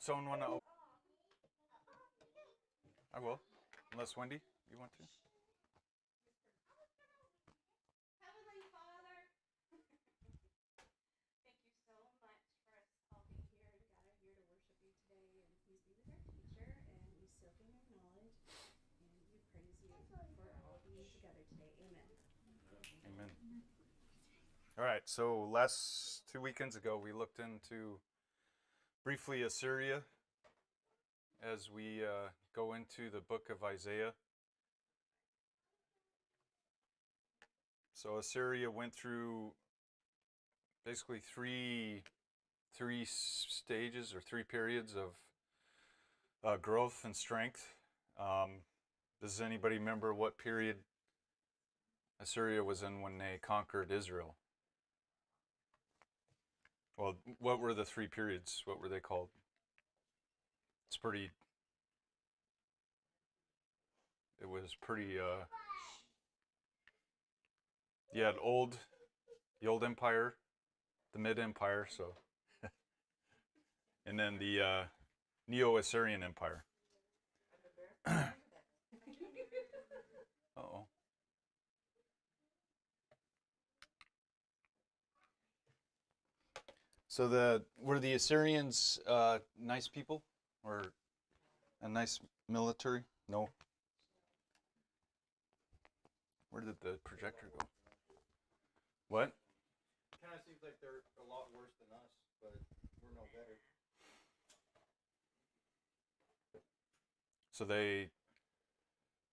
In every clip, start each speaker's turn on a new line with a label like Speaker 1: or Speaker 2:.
Speaker 1: someone want to open? I will. Unless Wendy, you want to?
Speaker 2: Heavenly Father, thank you so much for us all being here to gather here to worship you today. And please be with our teacher, and we soak in your knowledge, and we praise you for all being together today. Amen.
Speaker 1: Amen. All right, so last 2 weekends ago, we looked into briefly Assyria as we go into the book of Isaiah. So Assyria went through basically three stages or three periods of growth and strength. Does anybody remember what period Assyria was in when they conquered Israel? Well, what were the three periods? What were they called? It was pretty, you had the old empire, the mid-empire, so, and then the Neo-Assyrian Empire. Uh-oh. So were the Assyrians nice people or a nice military? No. Where did the projector go? What?
Speaker 3: Kind of seems like they're a lot worse than us, but we're no better.
Speaker 1: So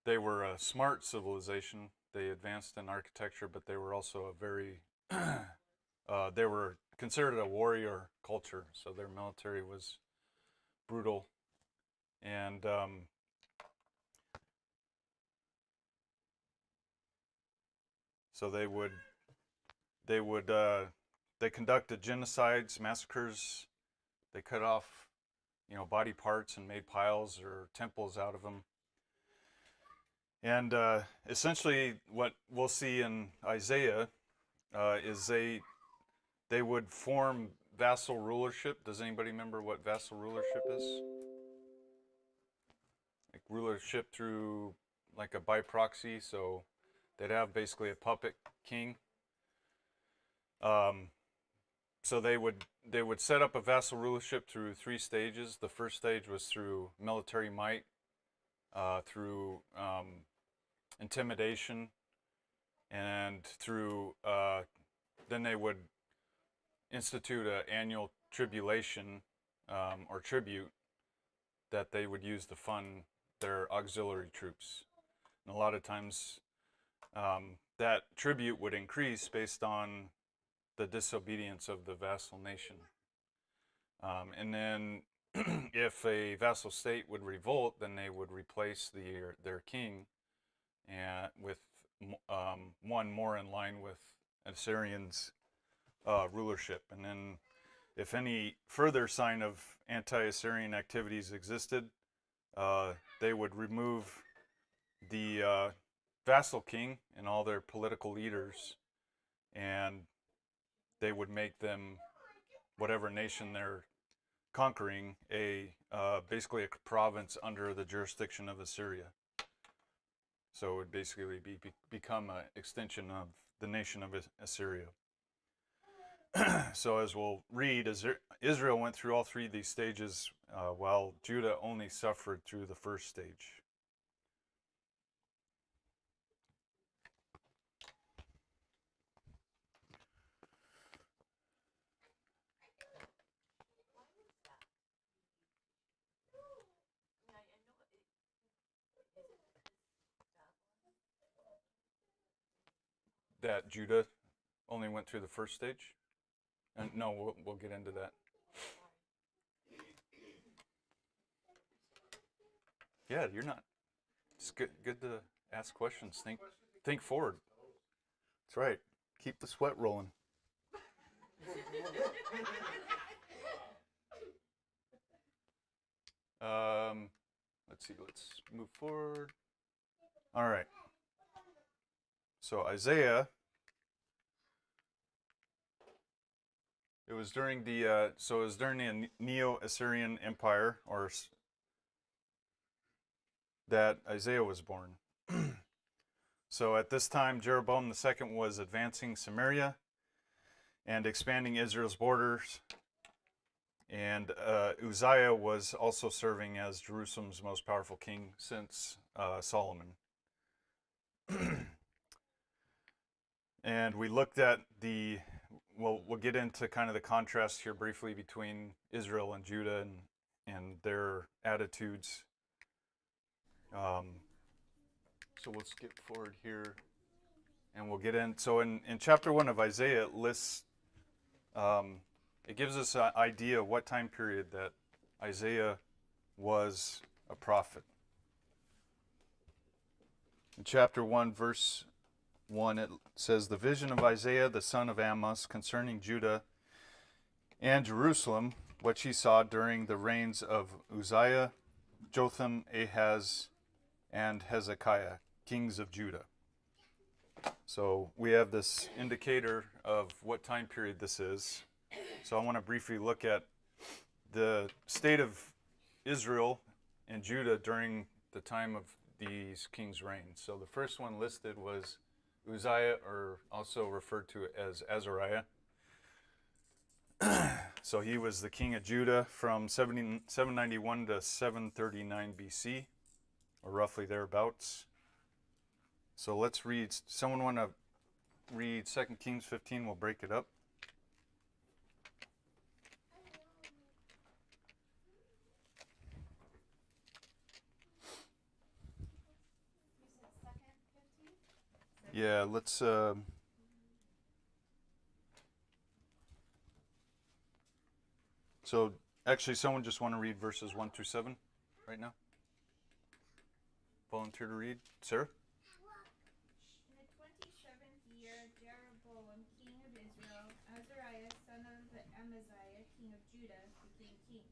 Speaker 1: they were a smart civilization. They advanced in architecture, but they were also a very they were considered a warrior culture. So their military was brutal, and so they conducted genocides, massacres. They cut off, body parts and made piles or temples out of them. And essentially, what we'll see in Isaiah is they would form vassal rulership. Does anybody remember what vassal rulership is? Like rulership through like a by proxy. So they'd have basically a puppet king. So they would set up a vassal rulership through three stages. The first stage was through military might, through intimidation, and through then they would institute an annual tribulation or tribute that they would use to fund their auxiliary troops. And a lot of times that tribute would increase based on the disobedience of the vassal nation. And then if a vassal state would revolt, then they would replace their king and with one more in line with Assyrians' rulership. And then if any further sign of anti-Assyrian activities existed, they would remove the vassal king and all their political leaders, and they would make them, whatever nation they're conquering, basically a province under the jurisdiction of Assyria. So it would basically become an extension of the nation of Assyria. So as we'll read, Israel went through all three of these stages, while Judah only suffered through the first stage. That Judah only went through the first stage? And no, we'll get into that. Yeah, you're not. It's good to ask questions. Think forward. That's right. Keep the sweat rolling. Let's see. Let's move forward. All right. So Isaiah It was during the Neo-Assyrian Empire, that Isaiah was born. So at this time, Jeroboam II was advancing Samaria and expanding Israel's borders, and Uzziah was also serving as Jerusalem's most powerful king since Solomon. And we looked at we'll get into kind of the contrast here briefly between Israel and Judah and their attitudes. So we'll skip forward here, and we'll get in. So in chapter 1 of Isaiah, it lists, it gives us an idea of what time period that Isaiah was a prophet. In chapter 1, verse 1, it says, "The vision of Isaiah, the son of Amoz, concerning Judah and Jerusalem, which he saw during the reigns of Uzziah, Jotham, Ahaz, and Hezekiah, kings of Judah." So we have this indicator of what time period this is. So I want to briefly look at the state of Israel and Judah during the time of these kings' reigns. So the first one listed was Uzziah, or also referred to as Azariah. So he was the king of Judah from 791 to 739 BC, or roughly thereabouts. So let's read. Someone want to read 2 Kings 15? We'll break it up.
Speaker 2: You said second 15?
Speaker 1: Yeah, let's. So actually, someone just want to read verses 1 through 7 right now? Volunteer to read? Sarah?
Speaker 4: In the 27th year, Jeroboam, king of Israel, Azariah, son of Amaziah, king of Judah, became king.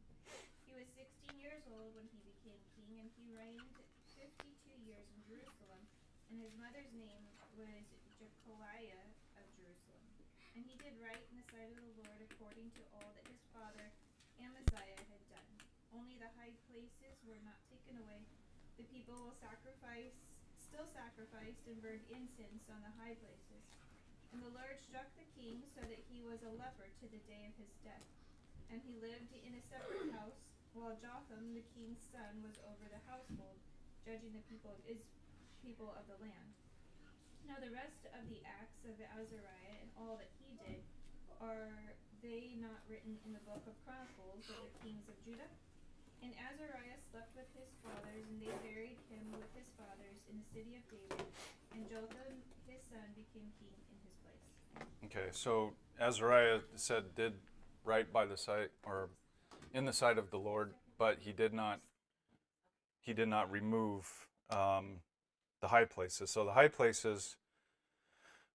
Speaker 4: He was 16 years old when he became king, and he reigned 52 years in Jerusalem, and his mother's name was Jecoliah of Jerusalem. And he did right in the sight of the Lord according to all that his father Amaziah had done. Only the high places were not taken away. The people still sacrificed and burned incense on the high places. And the Lord struck the king so that he was a leper to the day of his death. And he lived in a separate house, while Jotham, the king's son, was over the household, judging the people of the land. Now the rest of the acts of Azariah and all that he did, are they not written in the book of Chronicles of the kings of Judah? And Azariah slept with his fathers, and they buried him with his fathers in the city of David, and Jotham his son became king in his place.
Speaker 1: Okay, so Azariah did right by the sight, or in the sight of the Lord, but he did not remove the high places. So the high places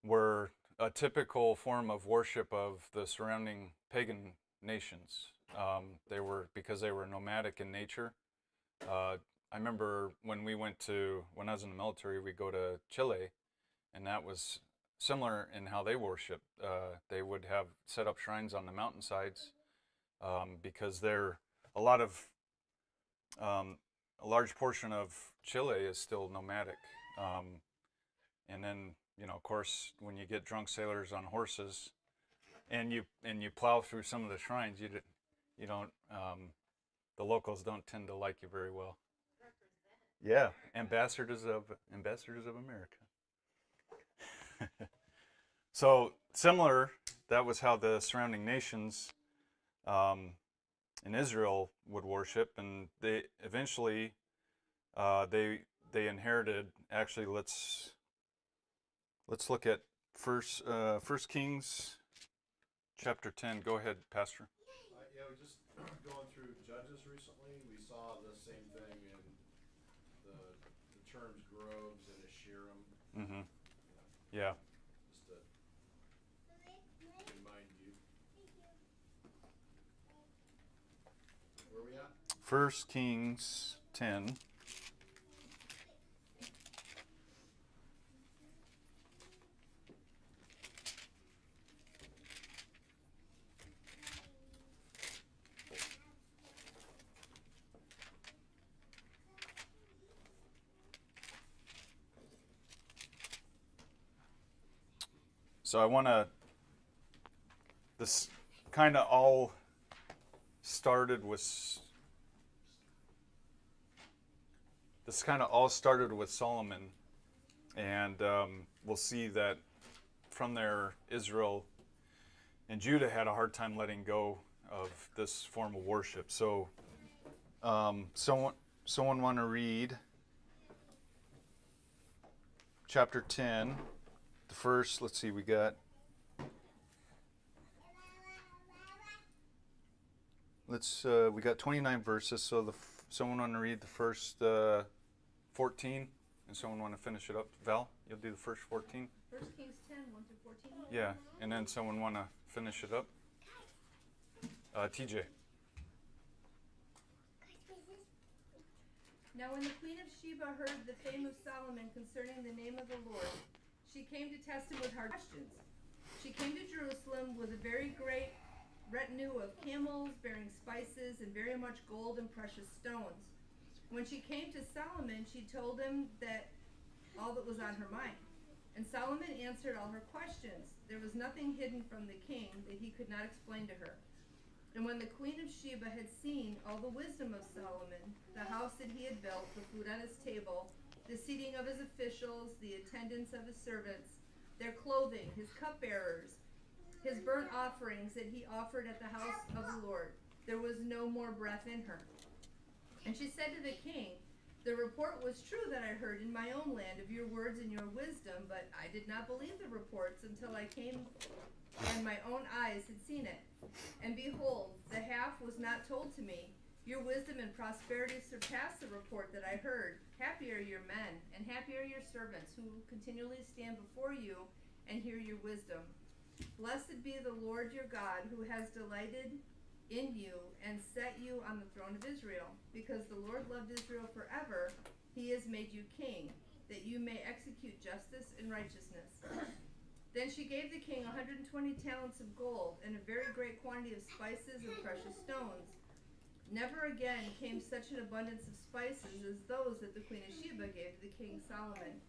Speaker 1: were a typical form of worship of the surrounding pagan nations. Because they were nomadic in nature. I remember when I was in the military, we go to Chile, and that was similar in how they worship. They would have set up shrines on the mountainsides, because a large portion of Chile is still nomadic. And then, of course, when you get drunk sailors on horses, and you plow through some of the shrines, you don't, the locals don't tend to like you very well. Yeah, ambassadors of America. So similar, that was how the surrounding nations in Israel would worship, and they eventually they inherited. Actually, let's look at First Kings chapter 10. Go ahead, Pastor.
Speaker 5: Yeah, we just going through Judges recently. We saw the same thing in the terms groves and Asherim.
Speaker 1: Mm-hmm. Yeah.
Speaker 5: Just to remind you. Where are we at?
Speaker 1: 1 Kings 10. So I want to. This kind of all started with. This kind of all started with Solomon, and we'll see that from there, Israel and Judah had a hard time letting go of this form of worship. So, someone want to read chapter 10, the first. Let's see, we got. We got 29 verses. So someone want to read the first 14, and someone want to finish it up. Val, you'll do the first 14.
Speaker 6: 1 Kings 10, 1 through 14.
Speaker 1: Yeah, and then someone want to finish it up. TJ.
Speaker 6: Now when the queen of Sheba heard the fame of Solomon concerning the name of the Lord, she came to test him with hard questions. She came to Jerusalem with a very great retinue of camels bearing spices and very much gold and precious stones. When she came to Solomon, she told him that all that was on her mind. And Solomon answered all her questions. There was nothing hidden from the king that he could not explain to her. And when the queen of Sheba had seen all the wisdom of Solomon, the house that he had built, the food on his table, the seating of his officials, the attendance of his servants, their clothing, his cupbearers, his burnt offerings that he offered at the house of the Lord, there was no more breath in her. And she said to the king, the report was true that I heard in my own land of your words and your wisdom, but I did not believe the reports until I came and my own eyes had seen it. And behold, the half was not told to me. Your wisdom and prosperity surpass the report that I heard. Happy are your men, and happy are your servants who continually stand before you and hear your wisdom. Blessed be the Lord your God, who has delighted in you and set you on the throne of Israel. Because the Lord loved Israel forever, he has made you king, that you may execute justice and righteousness. Then she gave the king 120 talents of gold and a very great quantity of spices and precious stones. Never again came such an abundance of spices as those that the queen of Sheba gave to the king Solomon.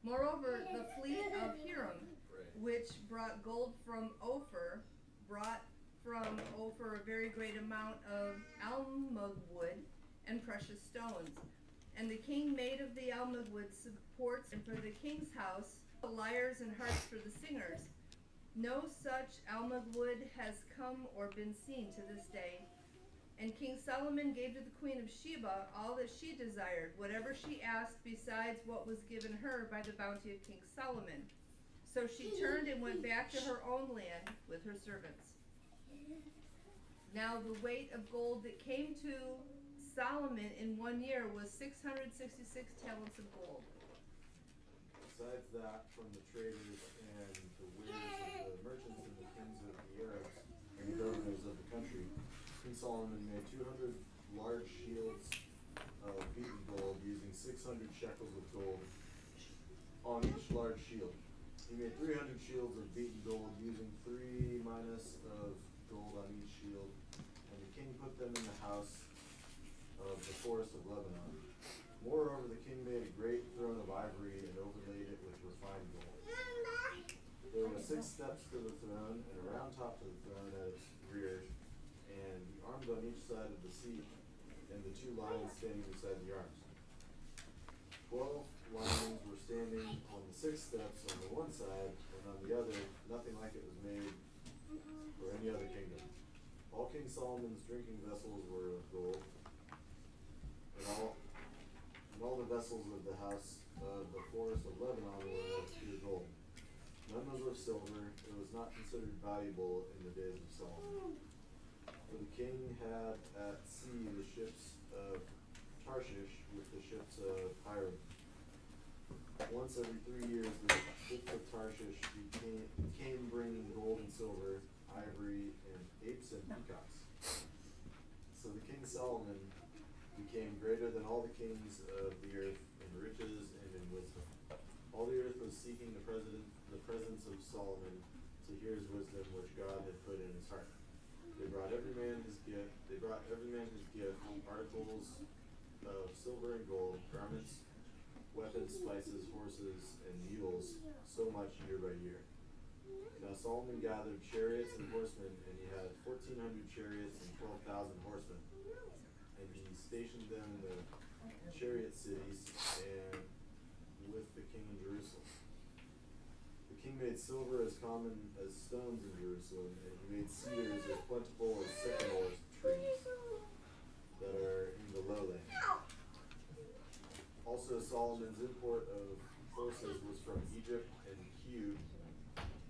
Speaker 6: Moreover, the fleet of Hiram, which brought gold from Ophir, brought from Ophir a very great amount of almug wood and precious stones. And the king made of the almug wood supports, and for the king's house, lyres and harps for the singers. No such almug wood has come or been seen to this day. And King Solomon gave to the queen of Sheba all that she desired, whatever she asked besides what was given her by the bounty of King Solomon. So she turned and went back to her own land with her servants. Now the weight of gold that came to Solomon in 1 year was 666 talents of gold.
Speaker 5: Besides that, from the traders and the wares of the merchants and the kings of the Arabs and the governors of the country, King Solomon made 200 large shields of beaten gold, using 600 shekels of gold on each large shield. He made 300 shields of beaten gold, using 3 minas of gold on each shield, and the king put them in the house of the forest of Lebanon. Moreover, the king made a great throne of ivory and overlaid it with refined gold. There were 6 steps to the throne, and a round top to the throne at its rear, and the arms on each side of the seat, and the 2 lions standing beside the arms. 12 lions were standing on the 6 steps on the one side, and on the other, nothing like it was made for any other kingdom. All King Solomon's drinking vessels were of gold, and all the vessels of the house of the forest of Lebanon were of pure gold. None was of silver; it was not considered valuable in the days of Solomon. For the king had at sea the ships of Tarshish with the ships of Hiram. Once every 3 years, the ships of Tarshish came bringing gold and silver, ivory, and apes and peacocks. So the king Solomon became greater than all the kings of the earth in riches and in wisdom. All the earth was seeking the presence of Solomon to hear his wisdom, which God had put in his heart. They brought every man his gift, articles of silver and gold, garments, weapons, spices, horses, and mules so much year by year. Now Solomon gathered chariots and horsemen, and he had 1,400 chariots and 12,000 horsemen. And he stationed them in the chariot cities and with the king in Jerusalem. The king made silver as common as stones in Jerusalem, and he made cedars as plentiful as sycamore trees that are in the lowland. Also, Solomon's import of horses was from Egypt and Kue,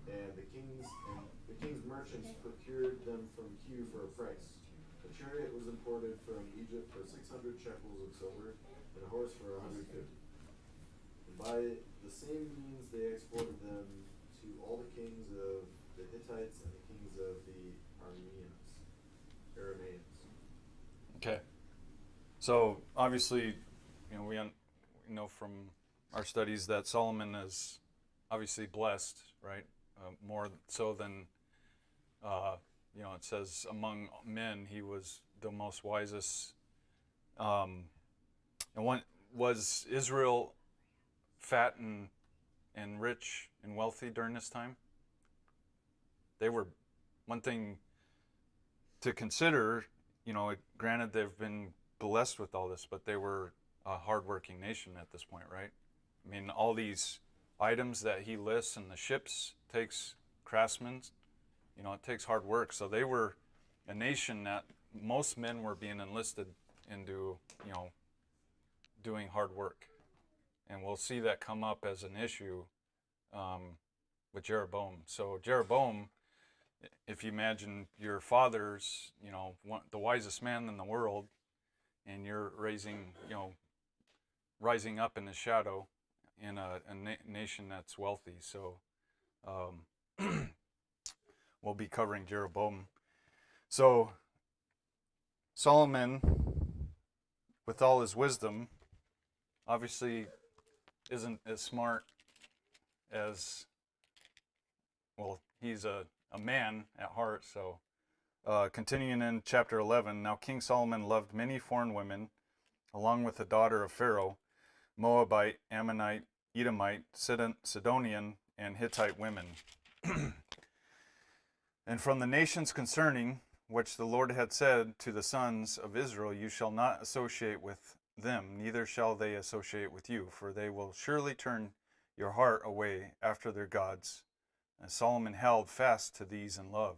Speaker 5: and the king's merchants procured them from Kue for a price. A chariot was imported from Egypt for 600 shekels of silver, and a horse for 150. And by the same means they exported them to all the kings of the Hittites and the kings of the Arameans.
Speaker 1: Okay. So obviously, we know from our studies that Solomon is obviously blessed, right? More so than, it says among men he was the most wisest. And was Israel fat and rich and wealthy during this time? They were. One thing to consider, granted they've been blessed with all this, but they were a hardworking nation at this point, right? I mean, all these items that he lists and the ships takes craftsmen, it takes hard work. So they were a nation that most men were being enlisted into, doing hard work. And we'll see that come up as an issue with Jeroboam. So Jeroboam, if you imagine your father's, the wisest man in the world, and you're rising up in the shadow in a nation that's wealthy. So we'll be covering Jeroboam. So Solomon, with all his wisdom, obviously isn't as smart as, he's a man at heart. So continuing in chapter 11, now King Solomon loved many foreign women, along with the daughter of Pharaoh, Moabite, Ammonite, Edomite, Sidonian, and Hittite women. And from the nations concerning which the Lord had said to the sons of Israel, you shall not associate with them, neither shall they associate with you, for they will surely turn your heart away after their gods. And Solomon held fast to these in love.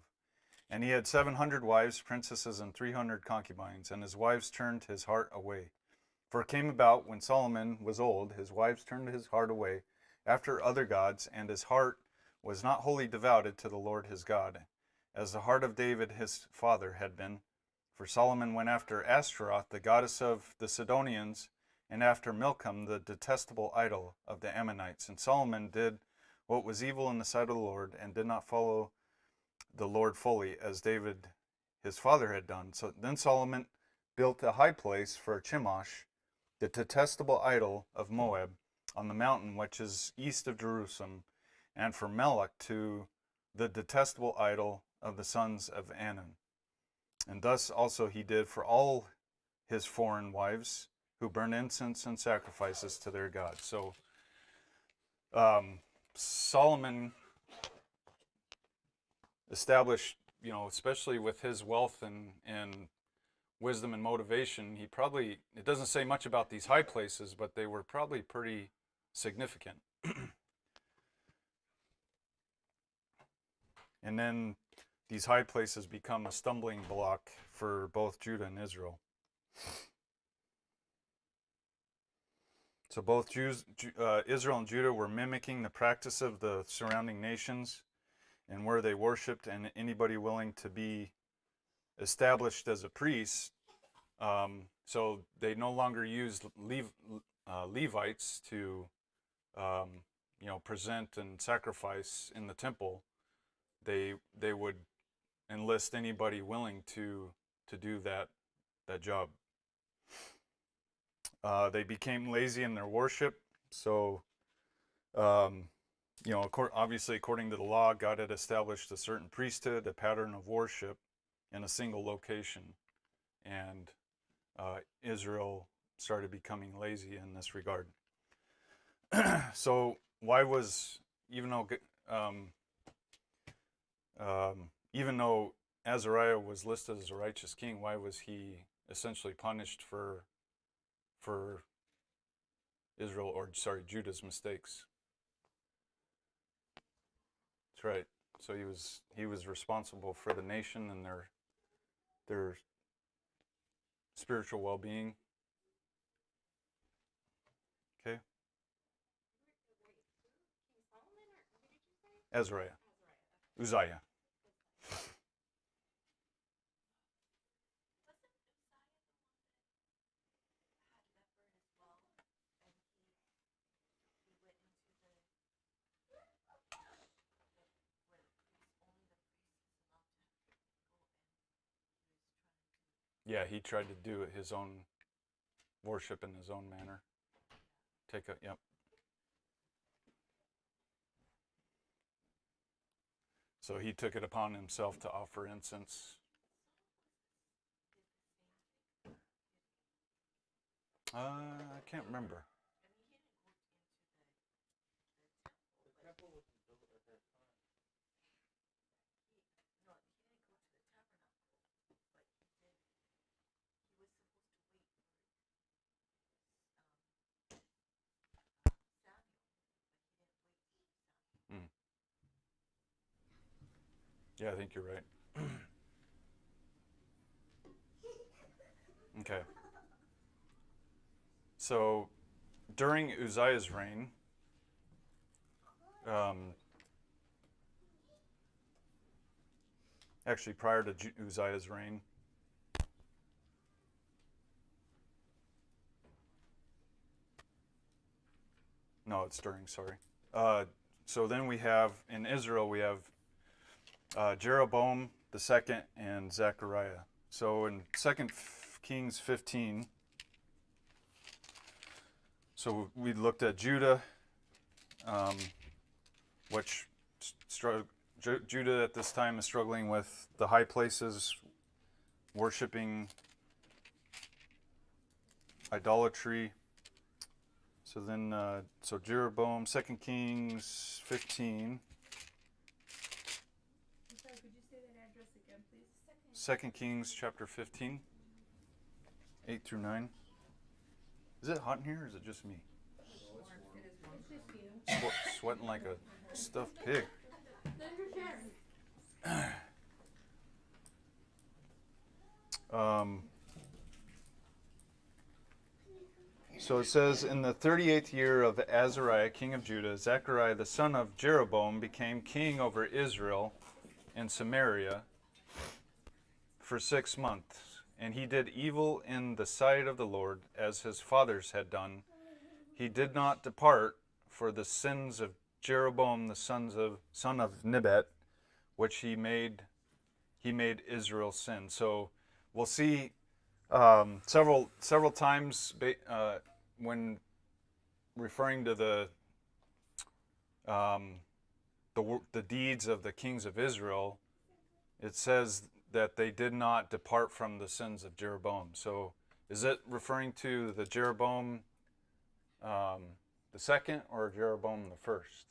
Speaker 1: And he had 700 wives, princesses, and 300 concubines, and his wives turned his heart away. For it came about, when Solomon was old, his wives turned his heart away after other gods, and his heart was not wholly devoted to the Lord his God, as the heart of David his father had been. For Solomon went after Ashtaroth, the goddess of the Sidonians, and after Milcom, the detestable idol of the Ammonites. And Solomon did what was evil in the sight of the Lord, and did not follow the Lord fully, as David his father had done. So then Solomon built a high place for Chemosh, the detestable idol of Moab, on the mountain which is east of Jerusalem, and for Melech to the detestable idol of the sons of Ammon. And thus also he did for all his foreign wives, who burned incense and sacrifices to their gods. So Solomon established, especially with his wealth and wisdom and motivation, it doesn't say much about these high places, but they were probably pretty significant. And then these high places become a stumbling block for both Judah and Israel. So both Israel and Judah were mimicking the practice of the surrounding nations, and where they worshipped, and anybody willing to be established as a priest. So they no longer used Levites to, present and sacrifice in the temple. They would enlist anybody willing to do that job. They became lazy in their worship. So, obviously according to the law, God had established a certain priesthood, a pattern of worship in a single location. And Israel started becoming lazy in this regard. So why was, even though even though Azariah was listed as a righteous king, why was he essentially punished for Israel, or sorry, Judah's mistakes? That's right. So he was responsible for the nation and their spiritual well-being. Okay. Azariah. Uzziah. Yeah, he tried to do it his own, worship in his own manner. Yep. So he took it upon himself to offer incense. I can't remember.
Speaker 3: The temple wasn't built at that time.
Speaker 1: Mm. Yeah, I think you're right. Okay. So during Uzziah's reign, actually prior to Uzziah's reign, no, it's during, sorry. So then we have, in Israel, we have Jeroboam the second and Zechariah. So in 2 Kings 15, so we looked at Judah, which Judah at this time is struggling with the high places, worshiping idolatry. So then, so Jeroboam, 2 Kings 15.
Speaker 6: I'm sorry, could you say that address again, please?
Speaker 1: 2 Kings chapter 15, 8 through 9. Is it hot in here, or is it just me?
Speaker 6: It's just you.
Speaker 1: Sweating like a stuffed pig.
Speaker 6: Then your turn.
Speaker 1: So it says, in the 38th year of Azariah, king of Judah, Zechariah the son of Jeroboam became king over Israel and Samaria for 6 months. And he did evil in the sight of the Lord, as his fathers had done. He did not depart for the sins of Jeroboam the son of Nebat, which he made Israel sin. So we'll see several times when referring to the deeds of the kings of Israel, it says that they did not depart from the sins of Jeroboam. So is it referring to the Jeroboam the second or Jeroboam the first?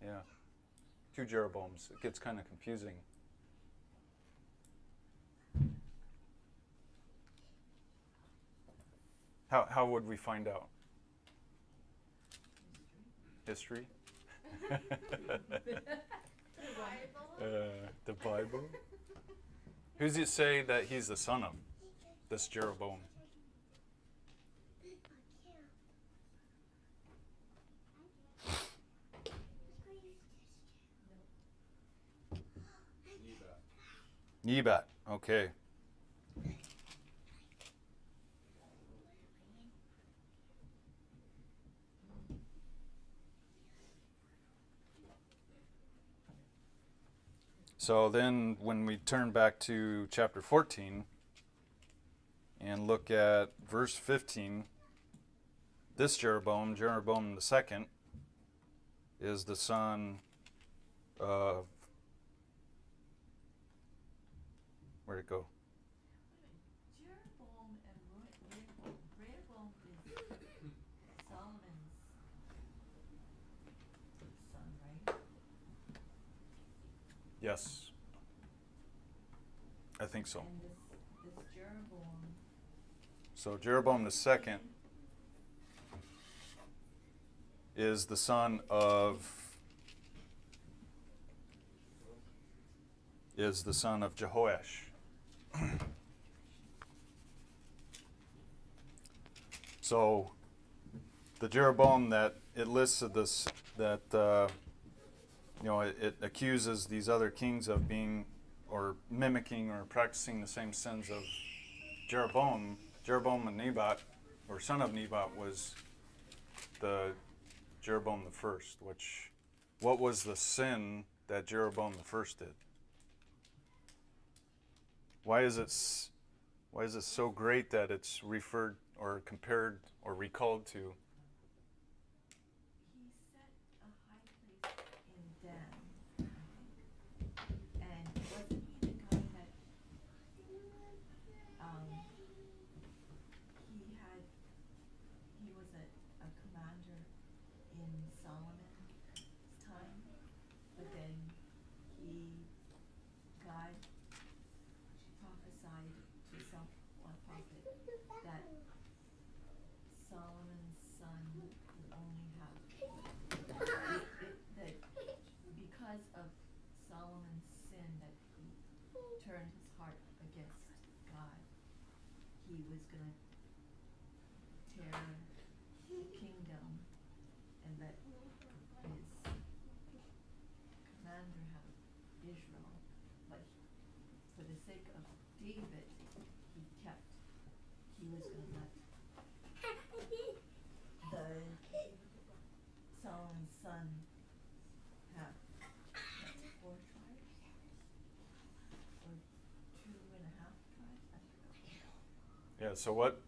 Speaker 1: Yeah, 2 Jeroboams. It gets kind of confusing. How would we find out? History? The Bible? Who's it say that he's the son of, this Jeroboam? Nebat. Okay. So then when we turn back to chapter 14 and look at verse 15, this Jeroboam the second, is the son of, where'd it go?
Speaker 7: Jeroboam and
Speaker 1: Yes. I think so.
Speaker 7: And this Jeroboam,
Speaker 1: So Jeroboam the second is the son of Jehoash. So the Jeroboam that it lists of this that it accuses these other kings of being or mimicking or practicing the same sins of Jeroboam. Jeroboam and Nebat, or son of Nebat, was the Jeroboam the first. What was the sin that Jeroboam the first did? Why is it so great that it's referred or compared or recalled to?
Speaker 7: he set a high place in Dan, I think. And wasn't he the guy that he was a commander in Solomon's time, but then God prophesied to one prophet that Solomon's son would only have that because of Solomon's sin that he turned his heart against God, he was gonna tear the kingdom and let his commander have Israel, but for the sake of David, he was gonna let the Solomon's son have 4 tribes or 2.5 tribes. I forgot.
Speaker 1: Yeah. So what?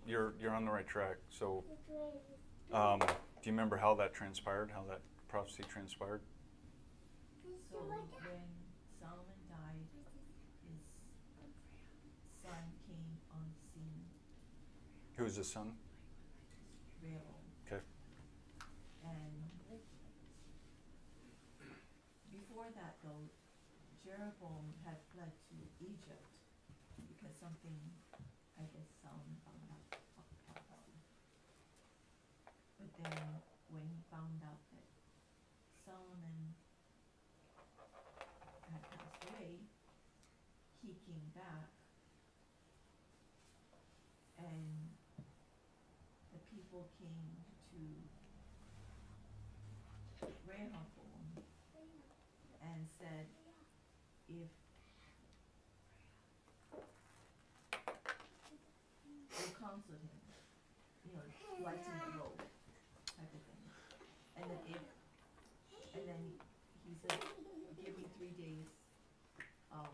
Speaker 1: You're on the right track. So, do you remember how that transpired? How that prophecy transpired?
Speaker 7: So when Solomon died, his son came on the scene,
Speaker 1: Who's the son?
Speaker 7: Rehoboam.
Speaker 1: Okay.
Speaker 7: And before that, though, Jeroboam had fled to Egypt because something, I guess, Solomon found out about him. But then, when he found out that Solomon had passed away, he came back, and the people came to Rehoboam and said, if we'll counsel him, lighten the load type of thing. And then he said, give me 3 days, I'll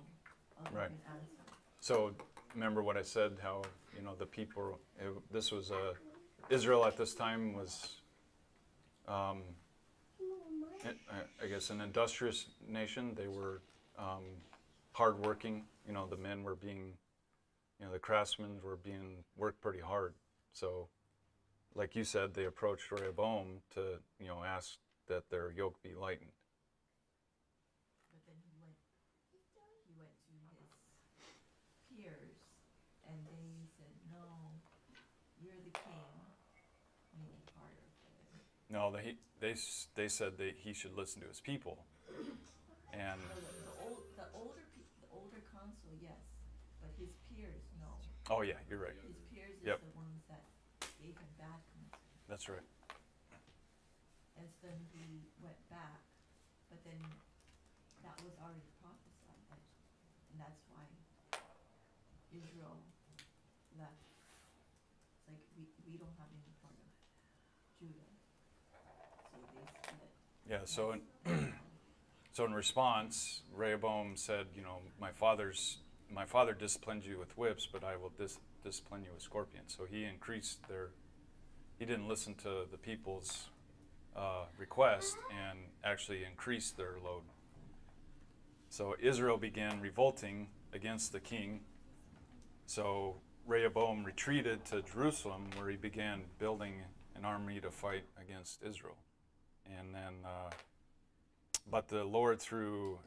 Speaker 7: give
Speaker 1: Right.
Speaker 7: you an answer.
Speaker 1: So remember what I said? How the people. This was Israel at this time was, I guess, an industrious nation. They were hardworking. The men were being, the craftsmen were being worked pretty hard. So, like you said, they approached Rehoboam to ask that their yoke be lightened.
Speaker 7: But then he went to his peers, and they said, no, you're the king, make it harder for them.
Speaker 1: No, they said that he should listen to his people, and
Speaker 7: The older council, yes, but his peers, no.
Speaker 1: oh yeah, you're right.
Speaker 7: His peers is
Speaker 1: Yep.
Speaker 7: the ones that gave him bad counsel.
Speaker 1: That's right.
Speaker 7: And so then he went back, but then that was already prophesied, and that's why Israel left. It's like we don't have any part of Judah, so they split.
Speaker 1: Yeah. So in response, Rehoboam said, my father disciplined you with whips, but I will discipline you with scorpions. So he didn't listen to the people's request and actually increased their load. So Israel began revolting against the king. So Rehoboam retreated to Jerusalem, where he began building an army to fight against Israel. And then, but the Lord, through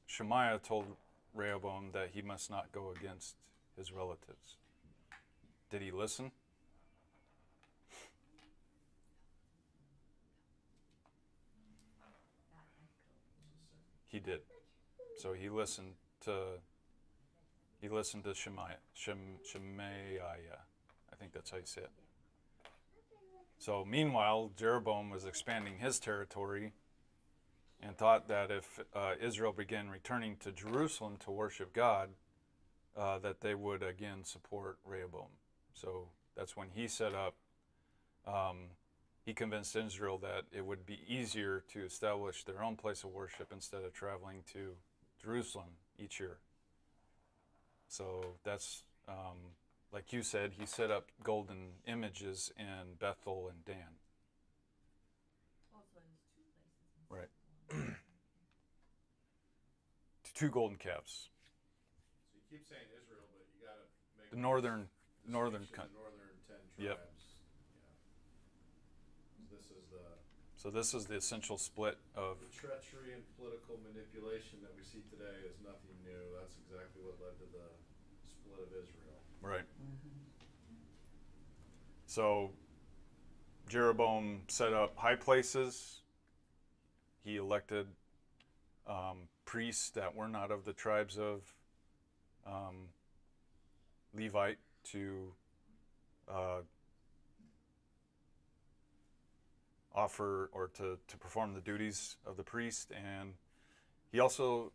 Speaker 1: Shemaiah told Rehoboam that he must not go against his relatives. Did he listen? He did. So he listened to Shemaiah. I think that's how you say it. So meanwhile, Jeroboam was expanding his territory and thought that if Israel began returning to Jerusalem to worship God, that they would again support Rehoboam. So that's when he set up, he convinced Israel that it would be easier to establish their own place of worship instead of traveling to Jerusalem each year. So that's, like you said, he set up golden images in Bethel and Dan.
Speaker 7: Also, there's two places.
Speaker 1: Right. Two golden calves.
Speaker 5: So you keep saying Israel, but you gotta make
Speaker 1: The northern
Speaker 5: the
Speaker 1: northern
Speaker 5: 10 tribes.
Speaker 1: Yep.
Speaker 5: Yeah.
Speaker 1: So this is the essential split of
Speaker 5: The treachery and political manipulation that we see today is nothing new. That's exactly what led to the split of Israel.
Speaker 1: right. So Jeroboam set up high places. He elected priests that were not of the tribes of Levite to offer or to perform the duties of the priest, and he also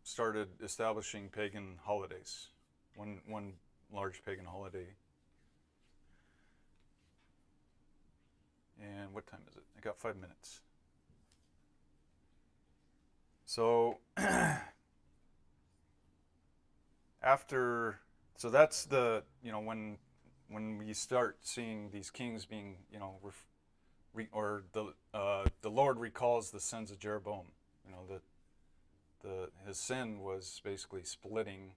Speaker 1: started establishing pagan holidays. One large pagan holiday. And what time is it? I got 5 minutes. So that's the, when we start seeing these kings being, or the Lord recalls the sins of Jeroboam. His sin was basically splitting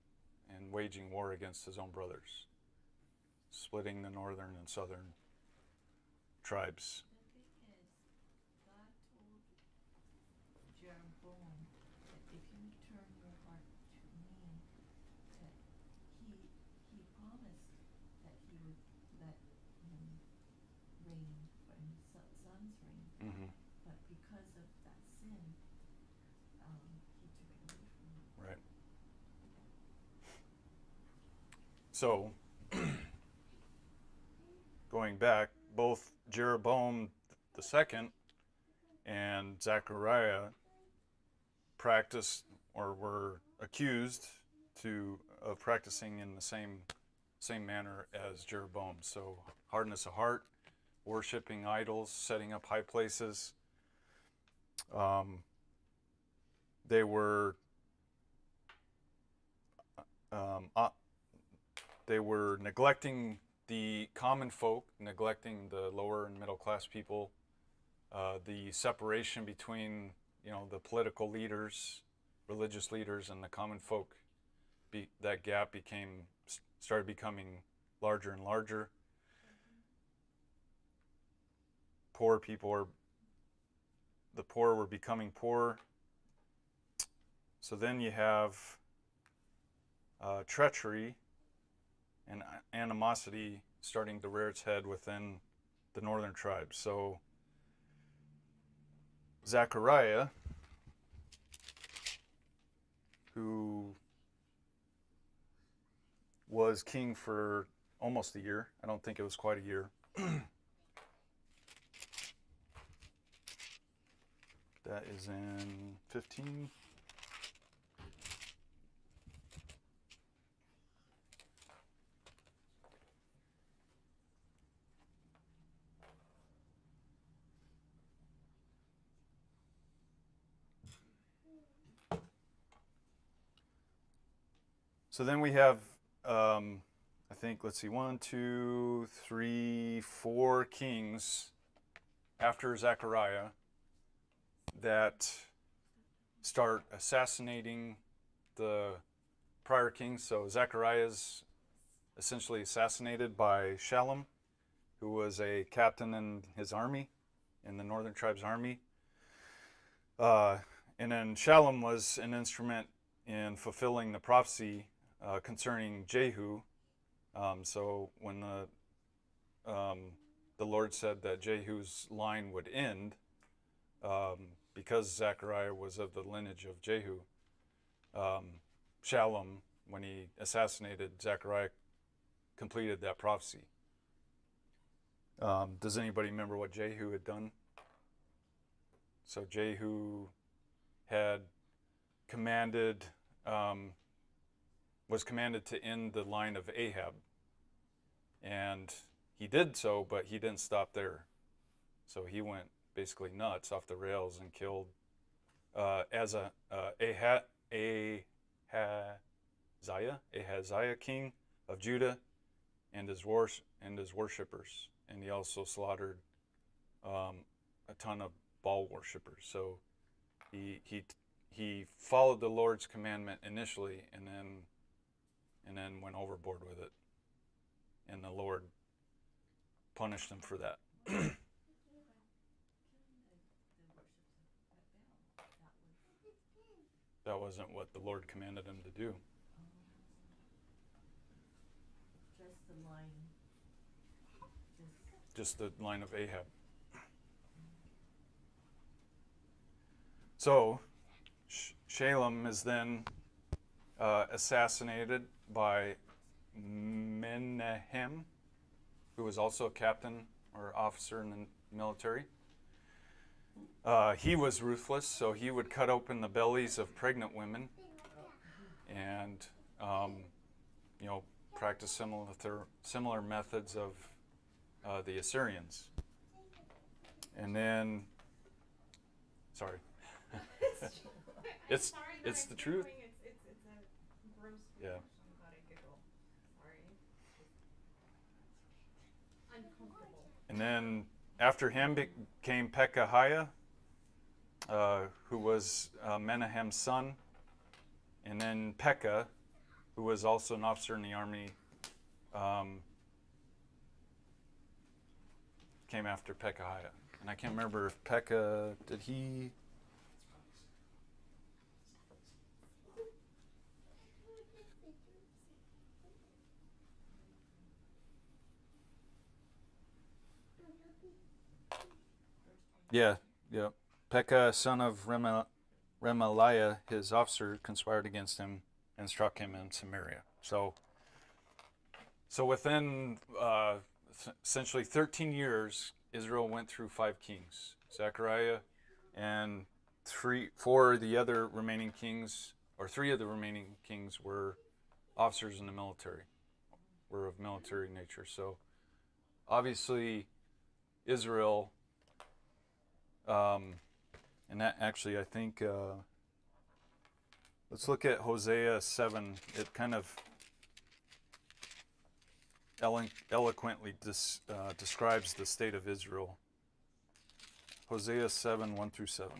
Speaker 1: and waging war against his own brothers, splitting the northern and southern tribes.
Speaker 7: The thing is, God told Jeroboam that if you turn your heart to me, that he promised that he would let him reign for his son's reign.
Speaker 1: Mm-hmm.
Speaker 7: But because of that sin, he took it away from him.
Speaker 1: Right. So, going back, both Jeroboam II and Zechariah practiced or were accused of practicing in the same manner as Jeroboam. So, hardness of heart, worshiping idols, setting up high places. They were neglecting the common folk, neglecting the lower and middle class people. The separation between the political leaders, religious leaders, and the common folk, that gap started becoming larger and larger. The poor were becoming poorer. So then you have treachery and animosity starting to rear its head within the northern tribes. So Zechariah, who was king for almost a year, I don't think it was quite a year. That is in 15. So then we have, I think, let's see, 1, 2, 3, 4 kings after Zechariah that start assassinating the prior kings. So Zechariah is essentially assassinated by Shallum, who was a captain in his army, in the northern tribe's army. And then Shallum was an instrument in fulfilling the prophecy concerning Jehu. So when the Lord said that Jehu's line would end, because Zechariah was of the lineage of Jehu, Shallum, when he assassinated Zechariah, completed that prophecy. Does anybody remember what Jehu had done? So Jehu had commanded, was commanded to end the line of Ahab. And he did so, but he didn't stop there. So he went basically nuts, off the rails, and killed Ahaziah, king of Judah, and his worshippers. And he also slaughtered a ton of Baal worshippers. So he followed the Lord's commandment initially, and then went overboard with it. And the Lord punished him for that. That wasn't what the Lord commanded him to do.
Speaker 7: Just the line.
Speaker 1: Just the line of Ahab. So, Shallum is then assassinated by Menahem, who was also a captain or officer in the military. He was ruthless, so he would cut open the bellies of pregnant women and, practice similar methods of the Assyrians. And then, sorry. It's
Speaker 2: Sorry that
Speaker 1: it's
Speaker 2: I'm
Speaker 1: the truth.
Speaker 2: giggling. It's a gross
Speaker 1: Yeah.
Speaker 2: reaction that I giggle. Sorry. Uncomfortable.
Speaker 1: And then after him came Pekahiah, who was Menahem's son. And then Pekah, who was also an officer in the army, came after Pekahiah. And I can't remember if Pekah, did he... Yeah. Pekah, son of Remaliah, his officer, conspired against him and struck him in Samaria. So within essentially 13 years, Israel went through 5 kings. Zechariah and 3 of the remaining kings were officers in the military, were of military nature. So obviously Israel, and that actually, I think, let's look at Hosea 7. It kind of eloquently describes the state of Israel. Hosea 7, 1 through 7.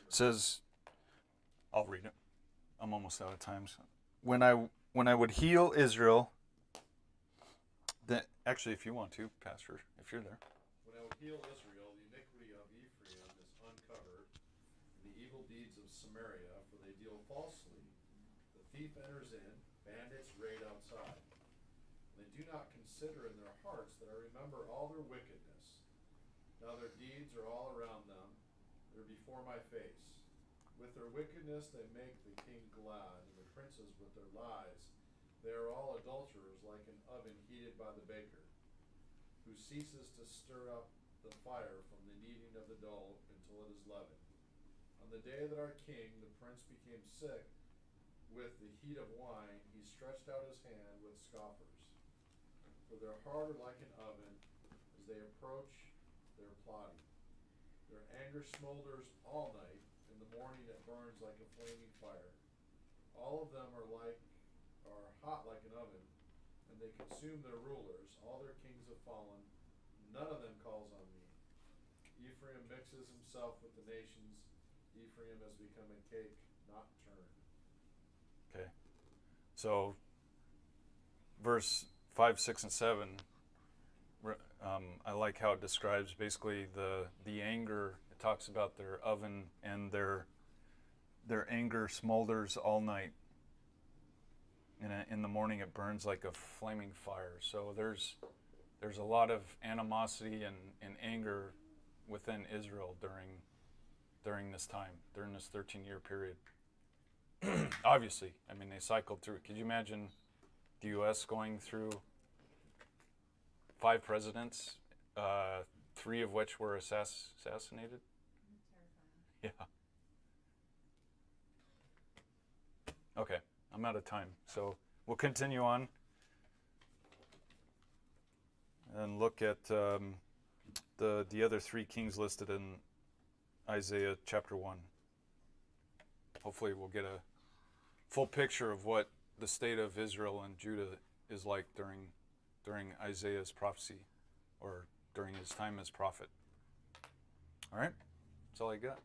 Speaker 1: It says, I'll read it. I'm almost out of time. So. When I would heal Israel, then actually, if you want to, Pastor, if you're there.
Speaker 5: When I would heal Israel, the iniquity of Ephraim is uncovered, and the evil deeds of Samaria, for they deal falsely. The thief enters in, bandits raid outside. And they do not consider in their hearts that I remember all their wickedness. Now their deeds are all around them, they're before my face. With their wickedness they make the king glad, and the princes with their lies. They are all adulterers, like an oven heated by the baker, who ceases to stir up the fire from the kneading of the dough until it is leavened. On the day that our king, the prince, became sick with the heat of wine, he stretched out his hand with scoffers. For their heart are like an oven, as they approach their plotting. Their anger smolders all night, in the morning it burns like a flaming fire. All of them are hot like an oven, and they consume their rulers. All their kings have fallen, none of them calls on me. Ephraim mixes himself with the nations, Ephraim has become a cake not turned.
Speaker 1: Okay. So, verse 5, 6, and 7, I like how it describes basically the anger. It talks about their oven, and their anger smolders all night. In the morning it burns like a flaming fire. So there's a lot of animosity and anger within Israel during this time, during this 13-year period. Obviously, I mean, they cycled through. Could you imagine the U.S. going through 5 presidents, 3 of which were assassinated? Yeah. Okay, I'm out of time, so we'll continue on and look at the other 3 kings listed in Isaiah chapter 1. Hopefully we'll get a full picture of what the state of Israel and Judah is like during Isaiah's prophecy, or during his time as prophet. All right, that's all I got.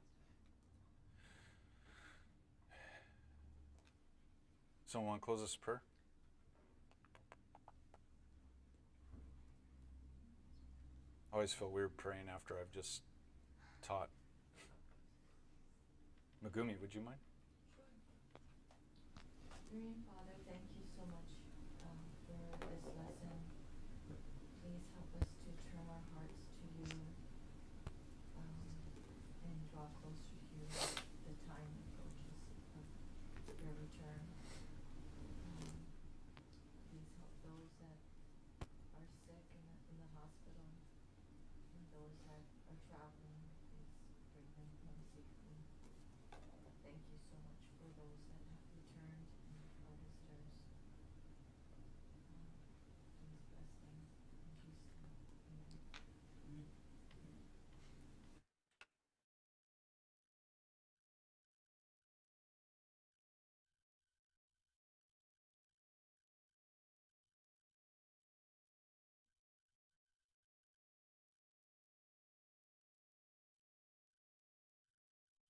Speaker 1: Someone want to close this prayer? I always feel weird praying after I've just taught. Megumi, would you mind?
Speaker 7: Dear Father, thank you so much for this lesson. Please help us to turn our hearts to you and draw closer to you as the time approaches of your return. Please help those that are sick in the hospital, and those that are traveling. Please bring them home safely. Thank you so much for those that